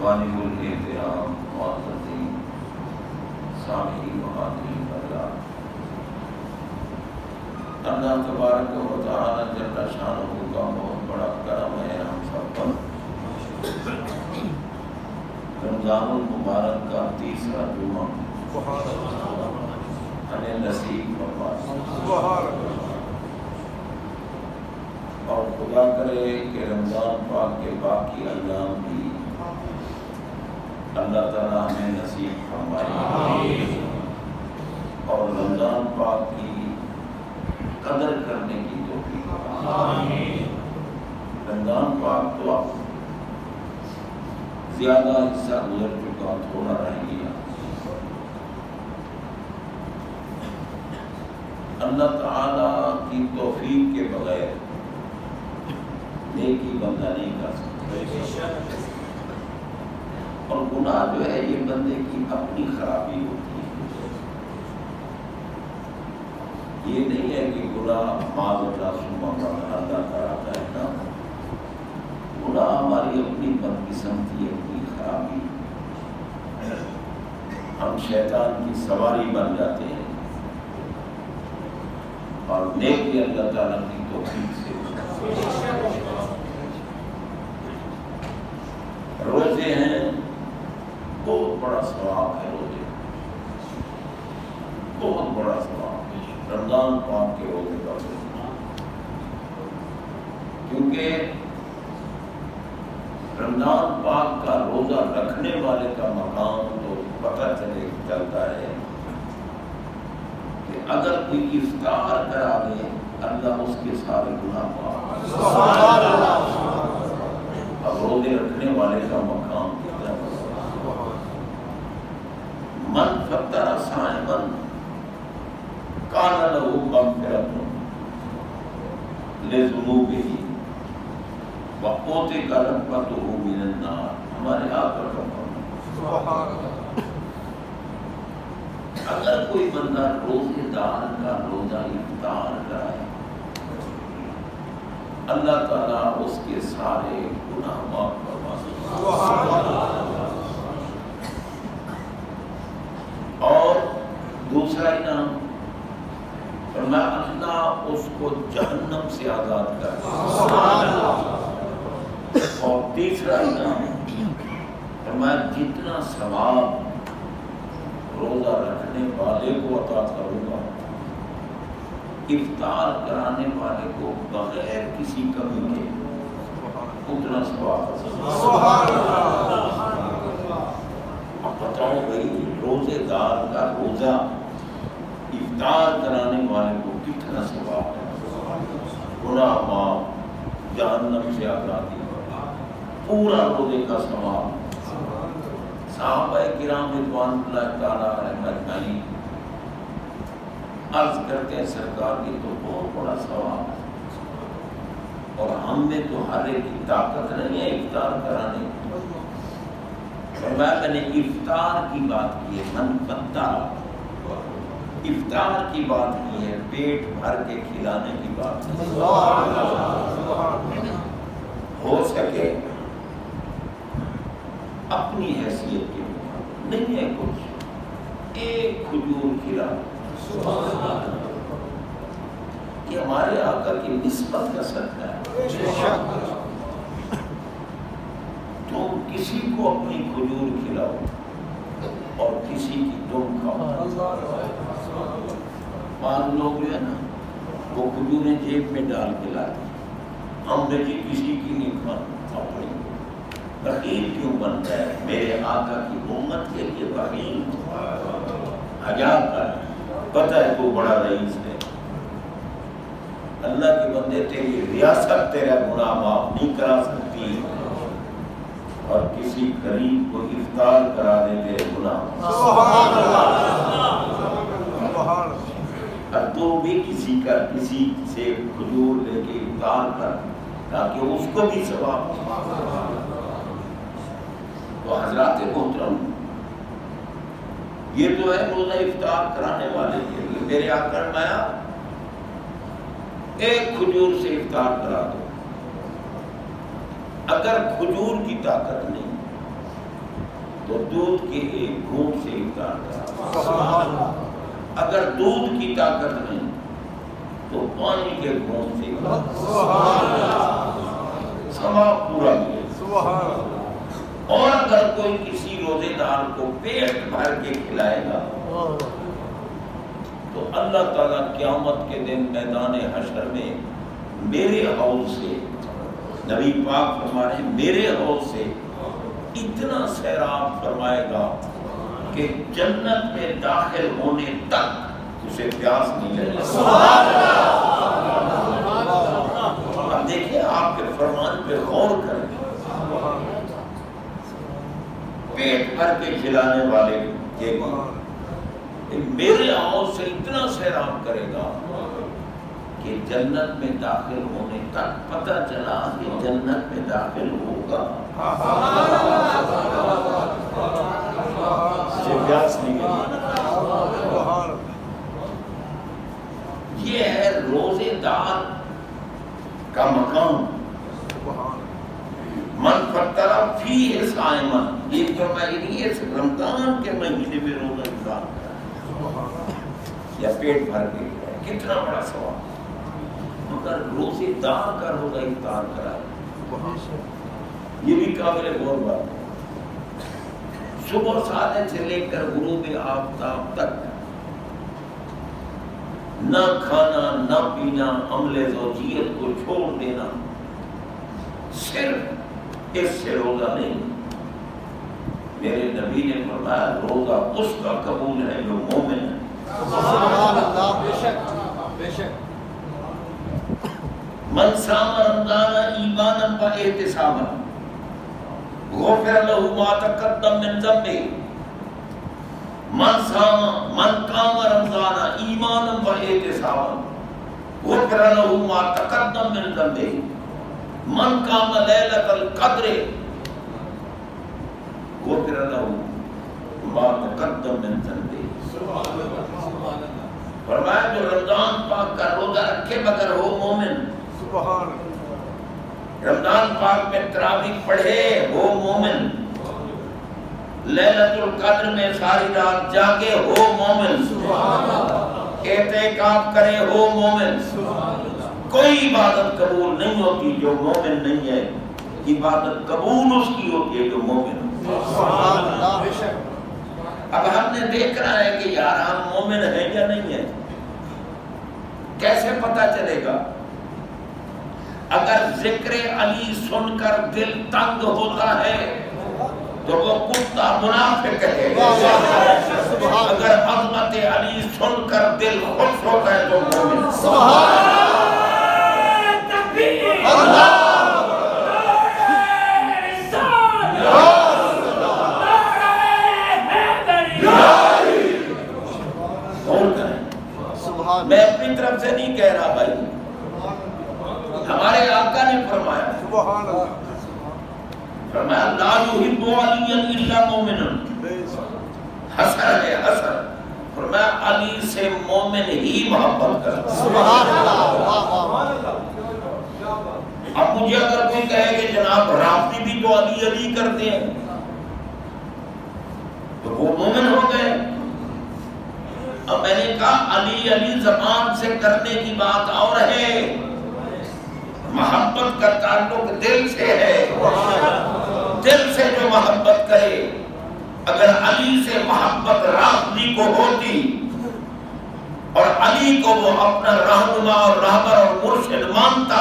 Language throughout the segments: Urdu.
واجب الاحترام معززین سامعین و حاضرین اللہ تبارک و تعالی جل شانہ کا بہت بڑا کرم ہے ہم سب پر۔ رمضان المبارک کا تیسرا جمعہ ہمیں نصیب فرمائے، اور خدا کرے کہ رمضان پاک کے باقی ایام بھی اللہ تعالیٰ ہمیں نصیب فرمائے، اور رمضان پاک کی قدر کرنے کی توفیق۔ رمضان پاک تو اب زیادہ حصہ گزر چکا، تھوڑا رہ گیا۔ اللہ تعالیٰ کی توفیق کے بغیر نیکی بندہ نہیں کر سکتا، اور گناہ جو ہے یہ بندے کی اپنی خرابی ہوتی ہے۔ یہ نہیں ہے کہ گناہ معاذ اللہ ثم اللہ کراتا ہے، نا، گناہ ہماری اپنی بدقسمتی، اپنی خرابی، ہم شیطان کی سواری بن جاتے ہیں، اور نیکی اللہ تعالیٰ کی توفیق سے روزے ہیں، بہت بڑا ثواب ہے روزے، بہت بڑا ثواب ہے رمضان پاک کے روزے کا، کیونکہ رمضان پاک کا روزہ رکھنے والے کا مقام تو پتہ چلتا ہے کہ اگر کوئی افطار کرا دے اللہ اس کے سارے گناہ معاف۔ اب روزے رکھنے والے کا مقام کتنا ہے؟ من فطر صائما کان لہ مغفرۃ لذنوبہ وَأُوتِقَ رَغْبَتُهُ مِنَ النَّارِ۔ ہمارے آقا کا فرمان، اگر کوئی بندہ روزے دار کا روزہ افطار کرائے اللہ تعالیٰ اس کے سارے گناہ معاف فرما دیتا ہے۔ اور دوسرا انعام فرمایا اللہ اس کو جہنم سے آزاد کرتا ہے، اور تیسرا انعام فرمایا جتنا ثواب روزہ رکھنے والے کو عطا کروں گا افطار کرانے والے کو بغیر کسی کمی کے اتنا ثواب۔ اب بتاؤ بھائی روزے دار کا روزہ افطار کرانے والے کو کتنا ثواب ہے، گناہ معاف، جہنم سے آزادی، پورا روزے کا ثواب۔ صحابہ کرام رضوان اللہ تعالیٰ علیہم اجمعین عرض کرتے ہیں سرکار کی تو بہت بڑا ثواب ہے، اور ہم میں تو ہر ایک کی طاقت نہیں ہے افطار کرانے کی۔ میں نے افطار کی بات کی ہے، من فطر، افطار کی بات کی ہے، پیٹ بھر کے کھلانے کی بات کی ہے۔ ہو سکے اپنی حیثیت کے مطابق، نہیں ہے کچھ، ایک کھجور کھلا، یہ ہمارے آقا کی نسبت کا صدقہ ہے۔ تم کسی کو اپنی کھجور کھلاؤ اور کسی کی تم کھاؤ۔ بعض لوگ جو ہے نا وہ کھجوریں جیب میں ڈال کے لاتے، ہم نے جی کسی کی نہیں کھانا، اپنی بخیل کیوں بنتا ہے؟ میرے آقا کی امت کے لیے بخیل حیا کر، پتہ ہے تو بڑا رئیس ہے، اللہ کے بندے تیری ریاست تیرا گناہ معاف نہیں کرا سکتی، اور کسی غریب کو افطار کرا دے تیرے گناہ۔ اور تو بھی کسی سے کھجور لے کے افطار کر تاکہ اس کو بھی ثواب۔ تو حضرات محترم، یہ تو ہے روزہ افطار کرانے والے کے لیے۔ میرے آقا فرمایا ایک کھجور سے افطار کرا دو، اگر کھجور کی طاقت نہیں تو دودھ کے ایک گھونٹ سے افطار کرا، اگر دودھ کی طاقت نہیں تو پانی کے گھونٹ سے ثواب پورا ملے۔ اور اگر کوئی کسی روزے دار کو پیٹ بھر کے کھلائے گا تو اللہ تعالیٰ قیامت کے دن میدان حشر میں میرے حوض سے، نبی پاک فرما رہے ہیں، میرے حوض سے اتنا سیراب فرمائے گا کہ جنت میں داخل ہونے تک اسے پیاس نہیں لگے۔ اب دیکھیں آپ کے فرمان پہ غور کریں، پیٹ بھر کے کھلانے والے کے میرے حوض سے اتنا سیراب کرے گا کہ جنت میں داخل ہونے تک پتہ چلا کہ جنت میں داخل ہوگا، سے پیاس نہیں لگی۔ یہ ہے روزے دار کا مقام۔ من فطر فیہ صائما، یہ جو میں اس رمضان کے مہینے میں روزہ افطار کرا یا پیٹ بھر کے کتنا بڑا ثواب، مگر روزے دار کا روزہ افطار کرا یہ بھی قابل غور بات ہے۔ صبح سادے سے لے کر غروب آفتاب تک نہ کھانا نہ پینا، عمل زوجیت کو چھوڑ دینا، صرف اس سے روزہ نہیں۔ میرے نبی نے فرمایا روزہ اس کا قبول ہے جو مومن ہے۔ سبحان اللہ، بے شک بے شک۔ من صام رمضان ایمانا و احتسابا غفر له ما تقدم من ذنبه۔ من قام رمضان ایمانا و احتسابا غفر له ما تقدم من ذنبه۔ من قام لیلۃ القدر غفر له ما تقدم من ذنبه۔ فرمایا جو رمضان پاک کا روزہ رکھے مگر ہو مومن، رمضان پاک میں تراویح پڑھے ہو مومن، لیلۃ القدر میں ساری رات جاگے ہو مومن، اعتکاف کرے ہو مومن، کوئی عبادت قبول نہیں ہوتی جو مومن نہیں ہے، عبادت قبول اس کی ہوتی ہے جو مومن ہے۔ اب ہم نے دیکھنا ہے کہ یار ہم مومن ہیں یا نہیں ہیں، کیسے پتہ چلے گا؟ اگر ذکر علی سن کر دل تنگ ہوتا ہے تو وہ کتا منافق ہے، اگر عظمت علی سن کر دل خوش ہوتا ہے تو مومن۔ میں اپنی طرف سے نہیں کہہ رہا بھائی، ہمارے آقا نے فرمایا، فرمایا لا یحب علی الا مومن، حسن ہے حسن، فرمایا علی سے مومن ہی محبت کرتا۔ سبحان اللہ۔ اب مجھے اگر کوئی کہے کہ جناب رافضی بھی تو علی علی کرتے ہیں تو وہ مومن ہو گئے۔ اب میں نے کہا علی علی زبان سے کرنے کی بات اور ہے، محبت کا تعلق دل سے ہے، دل سے جو محبت کرے۔ اگر علی سے محبت رافضی کو ہوتی اور علی کو وہ اپنا رہنما اور رہبر اور مرشد مانتا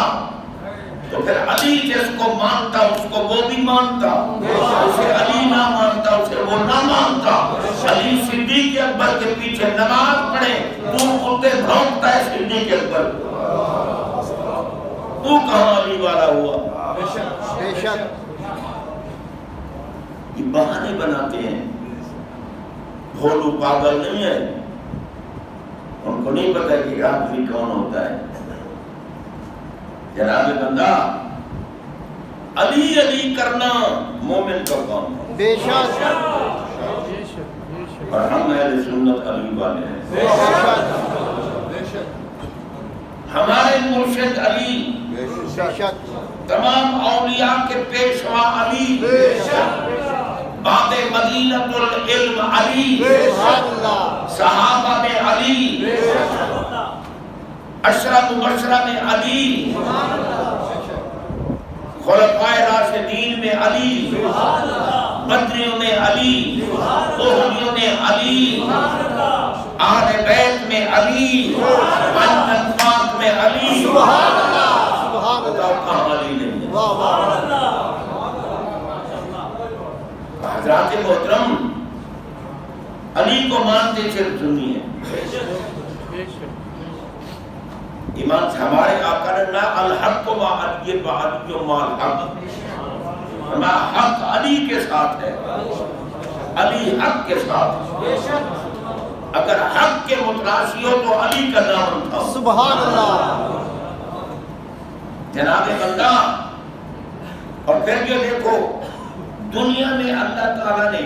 تو پھر علی جس کو مانتا اس کو وہ بھی مانتا، اسے علی نہ مانتا اسے وہ نہ مانتا۔ علی صدیق اکبر کے پیچھے نماز پڑھے، تو کتے بھونکتا ہے صدیق اکبر، تو کہاں علی والا ہوا؟ بے شک۔ یہ بہانے بناتے ہیں، بھولو پاگل نہیں ہے، ان کو نہیں پتا کہ رافضی کون ہوتا ہے۔ جناب بندہ علی علی کرنا مومن کا کام ہے، بے شک، اور ہم اہل سنت علی والے ہیں، بے شک۔ ہمارے مرشد علی، بے شک۔ تمام اولیاء کے پیشوا علی، بے شک۔ بعد مدینہ مدینۃ العلم علی، صحابہ میں علی، عشرہ مبشرہ میں علی، خلفائے راشدین میں علی، بدریوں میں علی، احدیوں میں علی، اہل بیت میں علی، جنت پاک میں علی، بتاؤ کہاں علی نہیں ہے؟ حضرات محترم، علی کو مانتے صرف سنی ہے۔ ایمان سے ہمارے آقا نے نا الحق و علی بعلی و مال حق، نا حق علی کے ساتھ ہے، علی حق کے ساتھ ہے۔ اگر حق کے متلاشی ہو تو علی کا نام تھا۔ سبحان اللہ۔ جناب بندہ، اور پھر یہ دیکھو دنیا میں اللہ تعالیٰ نے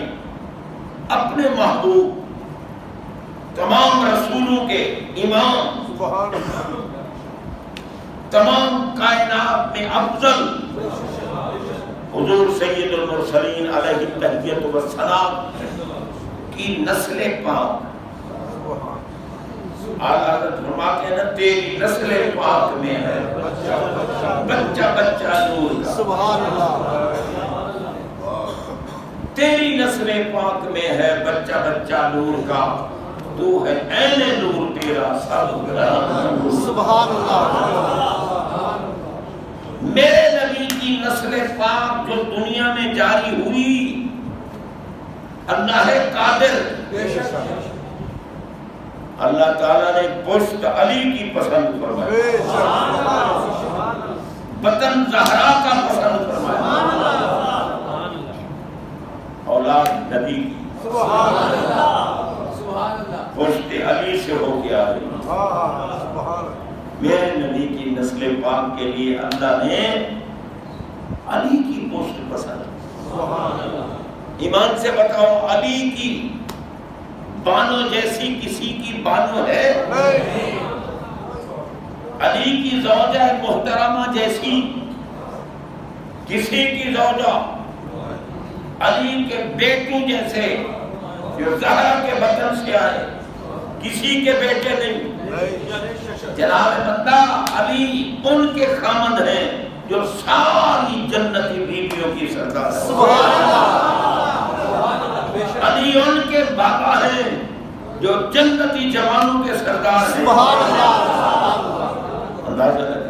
اپنے محبوب تمام رسولوں کے امام، تمام کائنات میں افضل حضور سید المرسلین علیہ التحیۃ والسلام کی نسل پاک، اعلیٰ حضرت فرماتے ہیں نا تیری نسل پاک میں ہے بچہ بچہ نور کا۔ سبحان اللہ۔ تیری نسل پاک میں ہے بچہ بچہ نور کا، تو ہے عین نور تیرا سب گرام۔ سبحان اللہ۔ میرے نبی کی نسل پاک جو دنیا میں جاری ہوئی، اللہ قادر، اللہ تعالیٰ نے پشت علی کی پسند فرمائی، بطن زہرا کا پسند فرمایا، اولاد نبی کی پشت علی سے ہو گیا ہے۔ میرے نبی کی نسل پاک کے لیے اللہ نے علی کی پشت پسند۔ ایمان سے بتاؤ علی کی بانو جیسی کسی کی بانو ہے؟ علی کی زوجہ محترمہ جیسی کسی کی زوجہ، علی کے بیٹوں جیسے جو زہرا کے بطن سے آئے کسی کے بیٹے نہیں۔ جناب بندہ، علی ان کے خامد ہیں جو ساری جنتی بیویوں کی سردار ہے۔ علی ان کے بابا ہیں جو جنتی جوانوں کے سردار ہیں۔ اندازہ لگا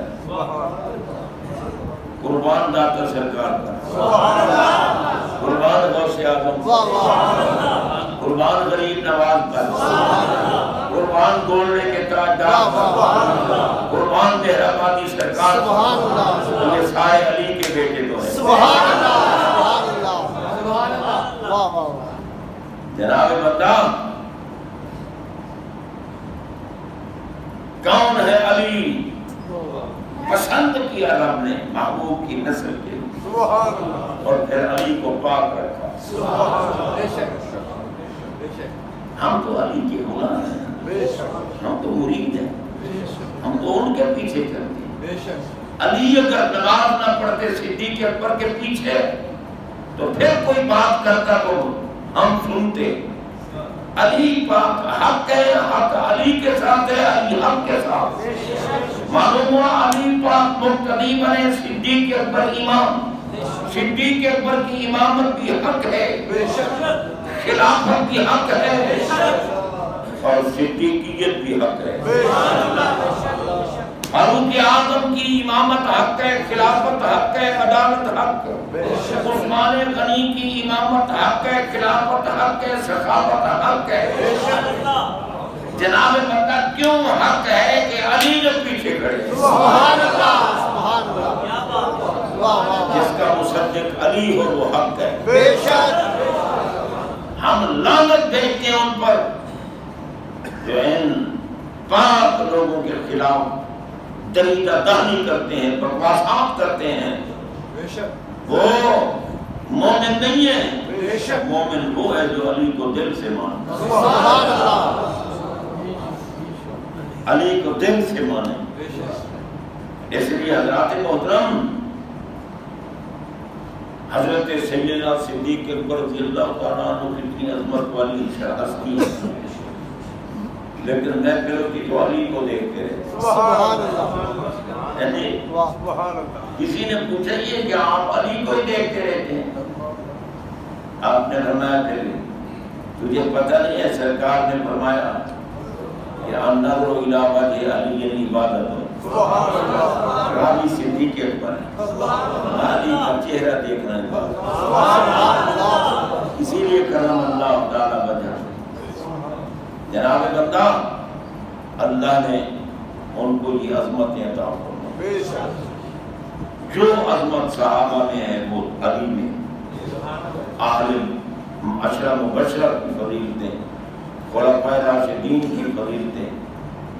قربان داتا سرکار کا، قربان غوث اعظم، قربان غریب نواز کا، قربان گولڈے کے تاجدار کا، قربان دہر آبادی سرکار کا، یہ سارے علی کے بیٹے تو ہیں۔ سبحان اللہ۔ سبحان اللہ۔ جناب بندہ، کون ہے علی؟ پسند کیا رب نے محبوب کی نسل کے لیے، اور پھر علی کو پاک رکھا۔ ہم تو علی کے غلام ہیں، ہم تو مرید ہیں، ہم تو ان کے پیچھے چلتے ہیں۔ علی اگر نماز نہ پڑھتے صدیق اکبر کے پیچھے تو پھر کوئی بات کرتا تو ہم سنتے۔ علی پاک حق ہے، حق علی کے ساتھ ہے، علی حق کے ساتھ۔ معلوم ہوا علی پاک مقتدی بنے، صدیق اکبر امام، صدیق اکبر کی امامت بھی حق ہے، خلافت بھی حق ہے، اور صدیقیت بھی حق ہے۔ فاروق اعظم کی امامت حق ہے، خلافت حق ہے، عدالت حق ہے۔ عثمان غنی کی امامت حق ہے، خلافت حق ہے، سخاوت حق ہے۔ جناب بندہ، کیوں حق ہے کہ علی جو پیچھے کھڑے؟ سبحان اللہ۔ سبحان اللہ۔ جس کا مصدق علی ہو وہ حق ہے۔ بے شک۔ ہم لعنت بھیجتے ہیں ان پر جو ان پاک لوگوں کے خلاف دریدہ دہنی کرتے ہیں، بکواسات کرتے ہیں۔ وہ مومن نہیں ہے، مومن وہ ہے جو علی کو دل سے مانے، سبحان اللہ۔ علی کو دل سے مانے۔ اس لیے حضرات محترم، حضرت سیدنا صدیق اکبر رضی اللہ تعالیٰ عنہ کتنی عظمت والی ہستی ہے، لیکن میں پھر کی تو علی کو دیکھتے رہے۔ سبحان اللہ، سبحان اللہ۔ کسی نے پوچھا یہ کہ آپ علی کو ہی دیکھتے رہتے ہیں؟ آپ نے فرمایا کہ تجھے پتہ نہیں ہے، سرکار نے فرمایا کہ النظر الی وجہ علی عبادت ہے، راوی صدیق اکبر ہے، علی کا چہرہ دیکھنا عبادت ہے۔ اسی لیے کرم اللہ تعالی وجہ، جناب بندہ اللہ نے ان کو یہ عظمتیں عطا فرمائی۔ جو عظمت صحابہ میں ہے وہ علی میں، اہل عشرہ مبشرہ کی فضیلتیں، خلفائے راشدین کی فضیلتیں،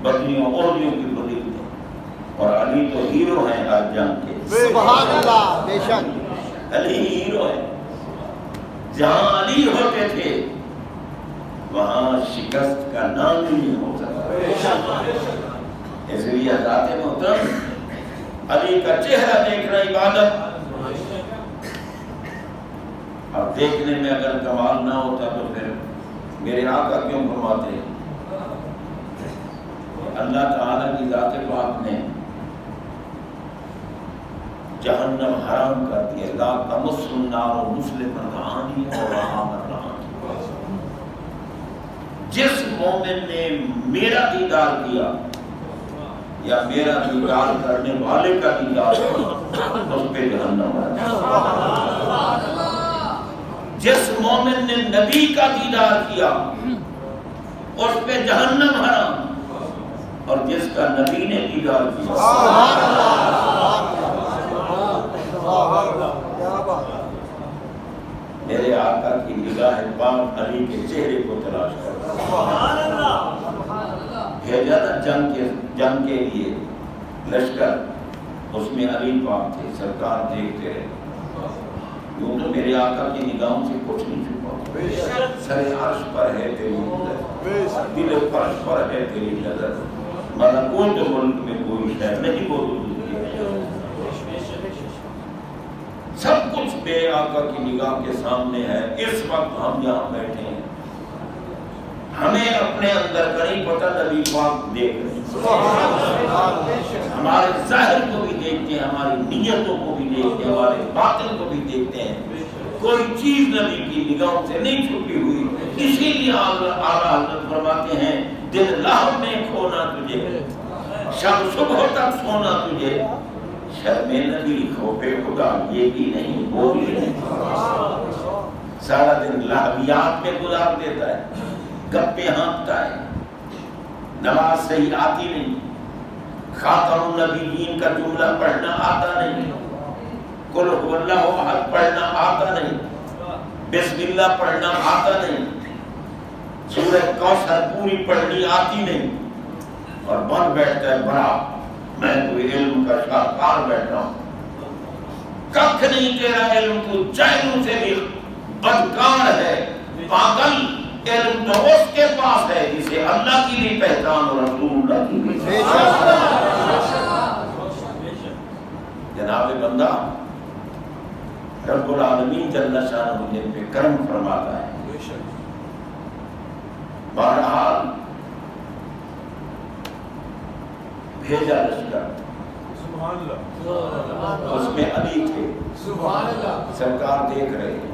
بدریوں عہدیوں کی فضیلتیں، اور علی تو ہیرو ہیں ہر جنگ کے۔ سبحان اللہ، بے شک علی ہیرو ہے، جہاں علی ہوتے تھے وہاں شکست کا نام ہی نہیں ہو سکتا۔ اس لیے حضرات محترم علی کا چہرہ دیکھنا عبادت، اور دیکھنے میں اگر کمال نہ ہوتا تو پھر میرے آقا کیوں فرماتے ہیں؟ اللہ تعالیٰ کی ذات پاک نے جہنم حرام کر دیا، لا تمس النار مسلما رعانی ورعا مرعانی۔ جس مومن نے میرا دیدار کیا یا میرا دیدار کرنے والے کا دیدار کیا اس پہ جہنم ہے۔ جس مومن نے نبی کا دیدار کیا اس پہ جہنم حرام، اور جس کا نبی نے دیدار کیا میرے آقا کی نگاہ پاک علی کے چہرے کو تلاش کر بھیجا نا جنگ کے لیے لشکر، اس میں علی پاک تھے، سرکار دیکھتے رہے، یوں تو میرے آقا کی نگاہوں سے کچھ نہیں چھپا، سر عرش پر ہے تیری نظر، دل فرش پر ہے تیری نظر، ملکوت ملک میں کوئی شے نہیں موجود، سب کچھ بے آقا کی نگاہ کے سامنے ہے۔ اس وقت ہم یہاں بیٹھے ہیں، ہمیں اپنے اندر کا نہیں پتہ، نبی پاک دیکھ رہے ہیں، ہمارے ظاہر کو بھی دیکھتے ہیں، ہماری نیتوں کو بھی دیکھتے ہیں، ہمارے باطن کو بھی دیکھتے ہیں، کوئی چیز نبی کی نگاہوں سے نہیں چھپی ہوئی۔ اسی لیے اعلیٰ حضرت فرماتے ہیں دن لہو میں کھونا تجھے، شب صبح تک سونا تجھے، شرم نبی خوف خدا یہ بھی نہیں وہ بھی نہیں، سارا دن لہویات میں گزار دیتا ہے، گپے ہانکتا ہے، نماز صحیح آتی نہیں، خاتم النبیین کا جملہ پڑھنا آتا نہیں، قل هو اللہ احد پڑھنا آتا نہیں، بسم اللہ پڑھنا آتا نہیں، سورہ کوثر پوری پڑھنی آتی نہیں، اور بن بیٹھتا ہے بڑا میں تو علم کا شاہکار بیٹھا ہوں۔ ککھ نہیں تیرا علم، تو جاہلوں سے بھی بدکار ہے، پاگل علم تو اس کے پاس ہے جسے اللہ کی بھی پہچان اور رسول اللہ کی بھی پہچان۔ جناب بندہ رب العالمین جل شانہ جن پہ کرم فرماتا ہے۔ بہرحال بھیجا لشکر، اس میں علی تھے، سرکار دیکھ رہے ہیں۔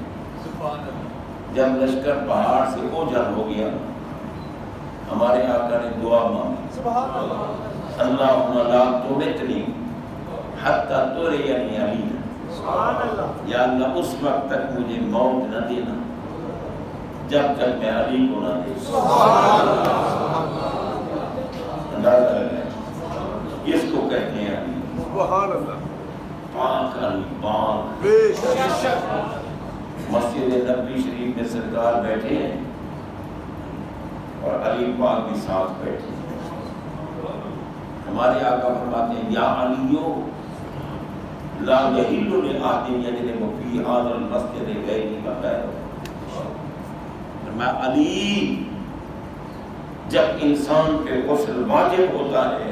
جب لشکر پہاڑ سے اوجھل ہو گیا ہمارے آقا نے دعا مانگی، اللہم لا تمتنی حتی ترینی علی، یا اللہ اس وقت تک مجھے موت نہ دینا جب تک میں علی کو نہ دیکھوں۔ اندازہ لگائیں، اس کو کہتے ہیں علی، سبحان اللہ، پاک علی پاک۔ مسجد نبوی شریف میں سرکار بیٹھے ہیں اور علی پاک بھی ساتھ بیٹھے ہیں۔ ہمارے آقا فرماتے ہیں یا علیو لا یحل لأحد یجلس فی ھذا المسجد غیری غیر، میں علی جب انسان پہ غسل واجب ہوتا ہے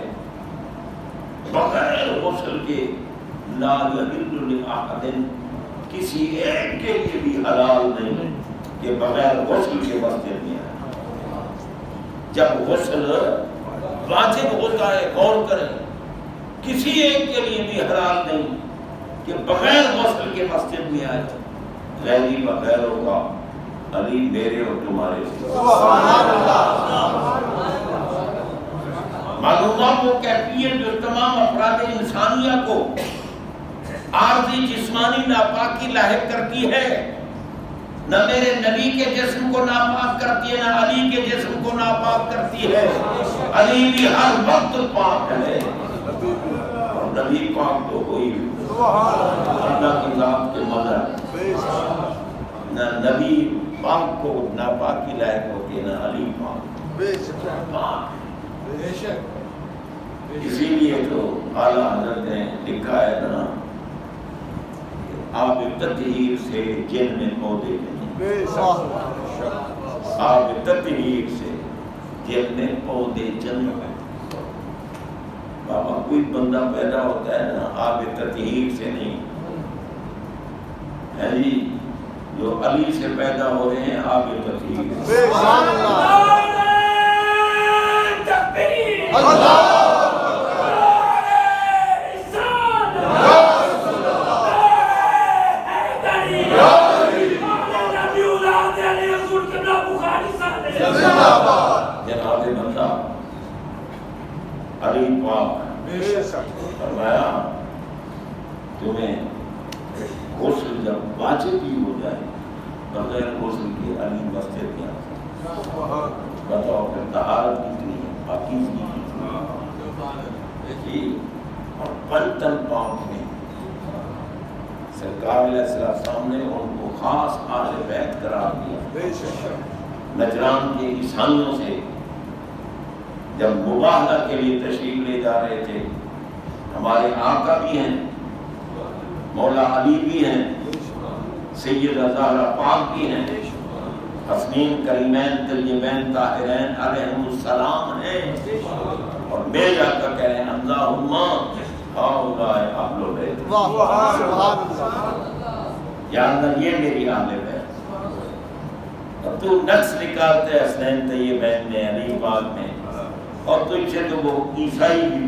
بغیر غسل کے لا یحل لأحد کسی ایک کے لیے بھی حلال نہیں کہ بغیر غسل کے مسجد میں آئے۔ جب غسل واجب ہوتا ہے، غور کریں، کسی ایک کے لیے بھی حلال نہیں کہ بغیر غسل کے مسجد میں آئے۔ غیری بغیروں کا علی میرے اور تمہارے سے سبحان اللہ۔ معلومات وہ کیفیت جو تمام افراد انسانیہ کو عارضی جسمانی ناپاکی لاحق کرتی ہے، نہ میرے نبی کے جسم کو ناپاک کرتی ہے، نہ علی کے جسم کو ناپاک کرتی ہے۔ علی بھی ہر وقت پاک ہے، اور نبی پاک تو کوئی بھی اللہ کی ذات کے مظہر، نہ نبی پاک کو ناپاکی لاحق ہوتی ہے، نہ علی پاک۔ اسی لیے تو اعلیٰ حضرت نے لکھا ہے نا، آب تطہیر سے جن میں پودے نہیں، آب تطہیر سے جن میں پودے جنم ہے۔ بابا کوئی بندہ پیدا ہوتا ہے نا آب تطہیر سے نہیں ہے جی، جو علی سے پیدا ہو رہے ہیں آب تطہیر سے۔ سبحان اللہ۔ اللہ جناب بندہ علی پاک فرمایا تمہیں غسل جب واجب ہی ہو جائے بغیر غسل کے علی مسجد میں آتا، بتاؤ پھر طہارت کتنی ہے، پاکیزگی کتنی ہے، اور پنتن پاک میں سرکار علیہ السلام نے ان کو خاص اہل بیت قرار دیا۔ نجران کے عیسائیوں سے جب مباہلہ کے لیے تشریف لے جا رہے تھے، ہمارے آقا بھی ہیں، مولا علی بھی ہیں، سیدہ زہرا پاک بھی ہیں، حسنین کریمین طیبین طاہرین علیہم السلام ہیں، اور میرے آقا کہہ رہے ہیں اللہم ہؤلاء اہل بیت، سبحان اللہ۔ یا اللہ یہ میری اہل بیت۔ اب تو نقص نکالتے ہیں حسنین طیبین میں، علی پاک میں، اور تجھ سے تو وہ عیسائی بھی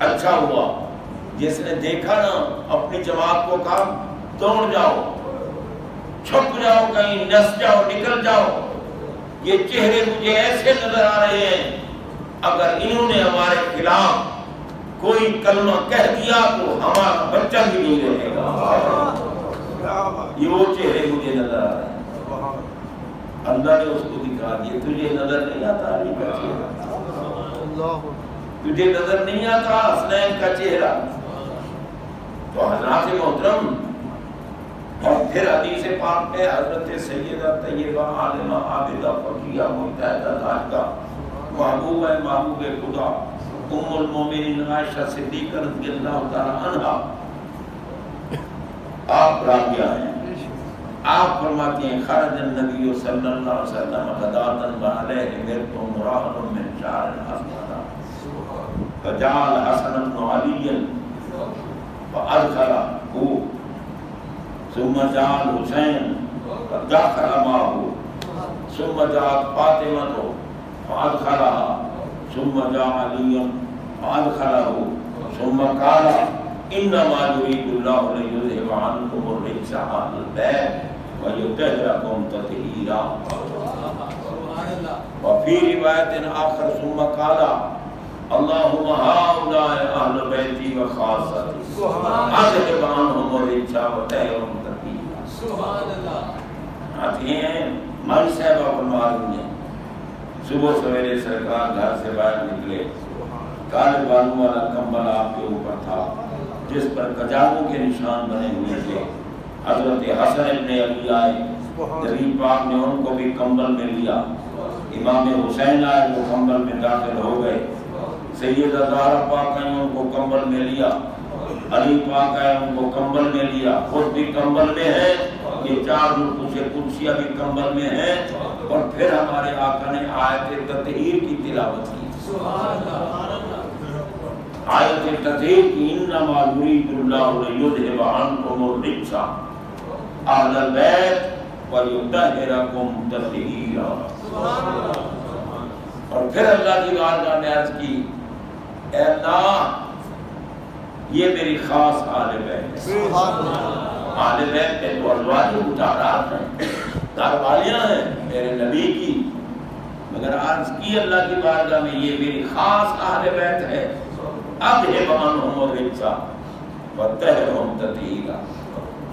اچھا ہوا جس نے دیکھا نا اپنی جماعت کو کہا دوڑ جاؤ، چھپ جاؤ، کہیں نس جاؤ، نکل جاؤ، یہ چہرے مجھے ایسے نظر آ رہے ہیں اگر انہوں نے ہمارے خلاف کوئی کلمہ کہہ دیا تو ہمارا بچہ بھی نہیں رہے گا۔ یہ وہ چہرے مجھے نظر آ رہے ہیں۔ اللہ نے اس کو دکھا دیا، تجھے نظر نہیں آتا علی کا چہرہ، تجھے نظر نہیں آتا حسنین کا چہرہ؟ تو حضرات محترم، اور پھر حدیث پاک میں حضرت سیدہ طیبہ عالمہ عابدہ فقیہ مجتہدہ زاہدہ محبوبہ محبوب خدا ام المومنین عائشہ صدیقہ رضی اللہ تعالی عنہا آپ راضیہ ہیں۔ آپ فرماتی ہیں خرج النبی صلی اللہ علیہ وسلم غداۃ وعلیہ مرط مراحل من شعر اسود فجعل حسن بن علی فادخله ثم جعل حسین فدخل معه ثم جاءت فاطمة فادخلها ثم جاء علي فادخله ثم قال انما يريد الله ليذهب عنكم الرجس اهل البيت ويطهركم تطهيرا۔ وفي رواية آخر ثم قال اللهم هؤلاء اهل بيتي وخاصتي اذهب عنهم الرجس وطهرهم تطهيرا۔ سبحان اللہ۔ آتی ہیں مائی صاحبہ فرما رہی ہیں صبح سویرے سرکار گھر سے باہر نکلے، کالے بالوں والا کمبل آپ کے اوپر تھا جس پر کجاووں کے نشان بنے ہوئے تھے۔ حضرت حسن ابن علی آئے، نبی پاک نے ان کو بھی کمبل میں لیا، امام حسین آئے وہ کمبل میں داخل ہو گئے، سیدہ زہرا پاک آئے ان کو کمبل میں لیا، علی پاک آئے ان کو کمبل میں لیا، خود بھی کمبل میں ہے، یہ چار رکوع قدسیہ بھی کمبل میں ہیں، اور پھر ہمارے آقا نے آیت تطہیر کی تلاوت کی۔ آیت تطہیر کی انما یرید اللہ لیذھب عنکم الرجس اہل البیت ویطہرکم تطہیرا۔ اور پھر اللہ کی بارگاہ میں عرض کی اے اللہ یہ میری خاص آل بیت ہے۔ آل بیت میں تو ازواج مطہرات ہیں، گھر والیاں ہیں میرے نبی کی، مگر عرض کی اللہ کی بارگاہ میں یہ میری خاص اہل بیت ہے۔ اذھب عنہم الرجس وطہرہم تطہیرا،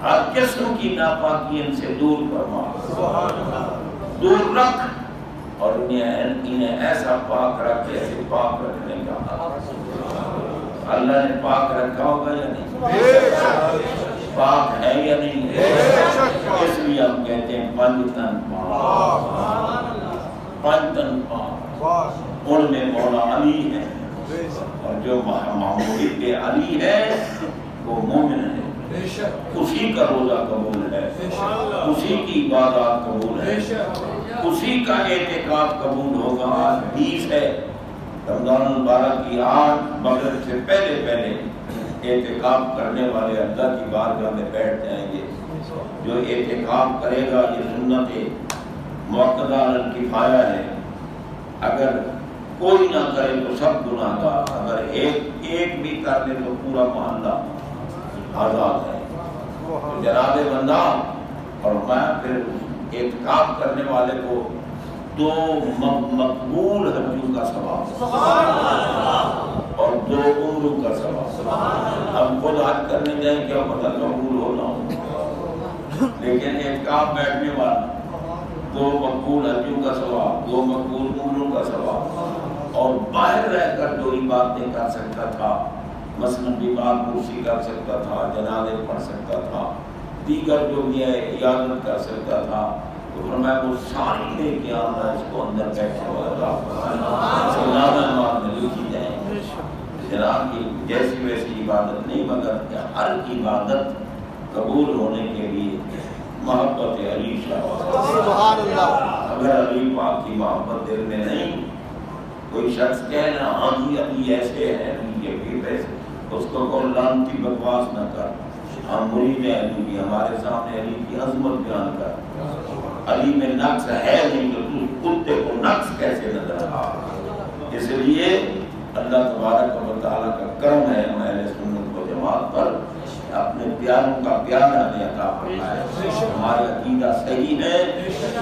ہر قسم کی ناپاکی ان سے دور فرما، دور رکھ، اور انہیں ایسا پاک رکھ جیسے پاک رکھنے کا اللہ نے پاک رکھا ہوگا یا نہیں؟ پاک ہے یا نہیں ہے؟ اس لیے ہم کہتے ہیں پنج تن پاک، پنج تن پاک، ان میں مولا علی ہے، اور جو محمود علی ہے وہ مومن ہے، اسی کا روزہ قبول ہے، اسی کی عبادات قبول ہے، اسی کا اعتکاف قبول ہوگا۔ آج 20 ہے رمضان المبارک کی، آج مغرب سے پہلے پہلے اعتکاف کرنے والے اللہ کی بارگاہ میں بیٹھ جائیں گے۔ جو اعتکاف کرے گا یہ سنت مؤکدہ الکفایہ ہے، اگر کوئی نہ کرے تو سب گناہ گار، اگر ایک بھی کر لے تو پورا محلہ آزاد ہے۔ تو جناب بندہ، اور میں پھر اعتکاف کرنے والے کو 2 مقبول حجوں کا ثواب اور 2 عمروں کا ثواب۔ ہم خود حج کرنے جائیں کیا پتہ قبول ہو نہ ہو، لیکن اعتکاف بیٹھنے والا 2 مقبول حجوں کا ثواب، 2 مقبول عمروں کا ثواب، اور باہر رہ کر جو عبادتیں کر سکتا تھا، مثلا بیمار کرسی کر سکتا تھا، جنازے پڑھ سکتا تھا، دیگر جو بھی ہے عیادت کر سکتا تھا، تو فرمایا وہ ساری لے کے آنا اس کو اندر بیٹھے والا نام میں لکھی جائیں۔ جناب کی جیسی ویسی عبادت نہیں، مگر ہر عبادت قبول ہونے کے لیے محبت علی سبحان اللہ۔ اگر علی پاک کی محبت دل میں نہیں، کوئی شخص کہنا ہاں جی علی ایسے ہے، یہ بھی ویسے، اس کو کوئی لانتی بکواس نہ کر، ہم مرید علی کی، ہمارے سامنے علی کی عظمت بیان کر۔ علی میں نقص ہے نہیں تو کتے کو نقص کیسے نظر آ؟ اس لیے اللہ تبارک و تعالیٰ کا کرم ہے اہل سنت و جماعت پر، اپنے پیاروں کا پیار ہمیں عطا فرمایا ہے، ہمارا عقیدہ صحیح ہے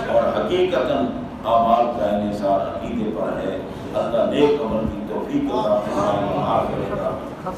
اور حقیقتاً اعمال کا انحصار عقیدے پر ہے۔ اللہ نیک عمل کی توفیق عطا فرمائے۔